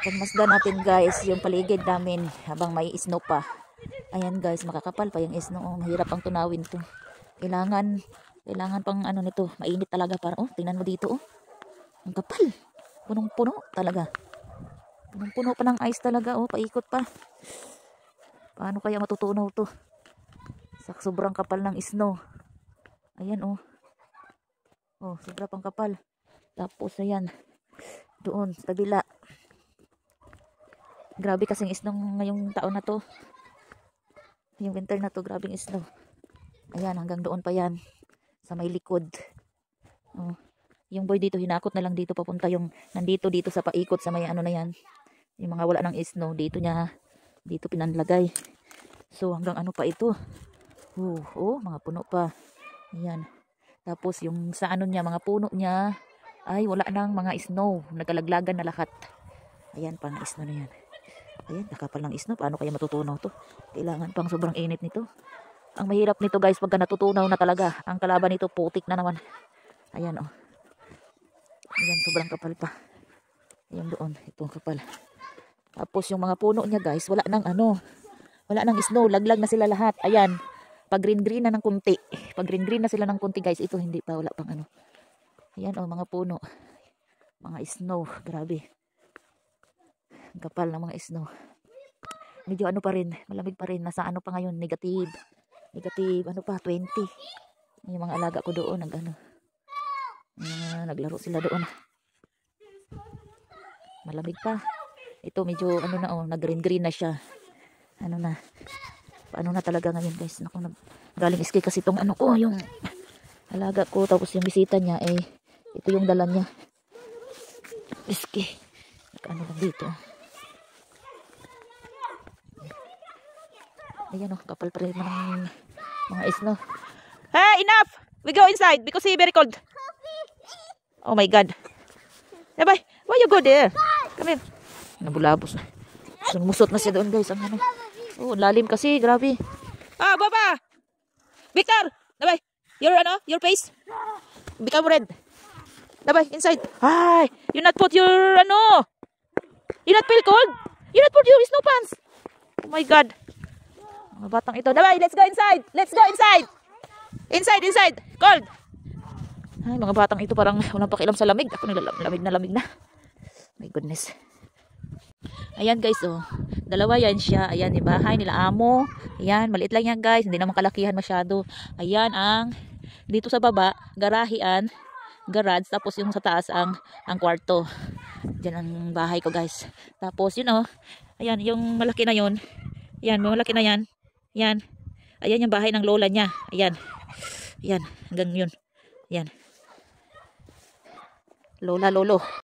Pagmasdan natin guys yung paligid namin habang may snow pa. Ayan guys, makakapal pa yung snow. Oh, mahirap pang tunawin to. Kailangan pang ano nito, mainit talaga para. Oh, tingnan mo dito oh. Ang kapal. Punong-puno talaga. Punong-puno pa ng ice talaga oh, paikot pa. Paano kaya matutunaw to? Sa sobrang kapal ng snow. Ayan oh. Oh, sobra pang kapal. Tapos ayan. Doon sa kabila. Grabe kasing snow ngayong taon na to. Yung winter na to, grabing snow. Ayan, hanggang doon pa yan. Sa may likod. Oh. Yung boy dito, hinakot na lang dito papunta yung nandito dito sa paikot sa may ano na yan. Yung mga wala ng snow, dito niya, dito pinanlagay. So, hanggang ano pa ito. Oh, mga puno pa. Ayan. Tapos yung sa ano niya, mga puno niya, ay wala nang mga snow. Nagkalaglagan na lahat. Ayan, pang snow na yan. Ayan, nakapal ng snow. Paano kaya matutunaw to? Kailangan pang sobrang init nito. Ang mahirap nito guys, pagka natutunaw na talaga. Ang kalaban nito, putik na naman. Ayan oh. Ayan, sobrang kapal pa. Ayan doon, itong kapal. Tapos yung mga puno niya guys, wala nang ano. Wala nang snow, laglag na sila lahat. Ayan, pag green na ng kunti. Pag green na sila ng kunti guys, ito hindi pa, wala pang ano. Ayan oh, mga puno. Mga snow, grabe. Ang kapal ng mga snow. Medyo ano pa rin, malamig pa rin. Nasa ano pa ngayon, negative, ano pa, 20. Yung mga alaga ko doon, naglaro sila doon. Malamig pa. Ito medyo ano na oh, nag-green na siya. Ano na. Paano na talaga ngayon guys. Naku, galing iski kasi itong ano ko, yung alaga ko. Tapos yung bisita niya, ito yung dala niya. Iski. Ano lang dito. Ayan oh, kapal pa rin ng mga snow. Hey, enough! We go inside because it's very cold. Oh my God. Bye, why you go there? Come here. Nabulabos na. Sumusot na siya doon guys. Ang ano. Oh, lalim kasi, grabe. Ah, baba! Victor! Bye, your face. Become red. Bye, inside. Hi! You not put your ano. You not feel cold? You not put your snow pants. Oh my God. Mga batang ito. Bye, let's go inside. Let's go inside. Inside. Cold. Ay, mga batang ito parang walang pakialam sa lamig. Ako lamig na. My goodness. Ayan guys, oh. Dalawa yan siya. Ayan, yung bahay nila amo. Ayan, maliit lang yan guys. Hindi naman kalakihan masyado. Ayan ang, dito sa baba, garahian, garage. Tapos yung sa taas ang kwarto. Diyan ang bahay ko guys. Tapos yun oh. Ayan, yung malaki na yun. Ayan, malaki na yan. Ayan. Ayan yung bahay ng lola niya. Ayan. Ayan, hanggang yun. Ayan. Lola, lolo.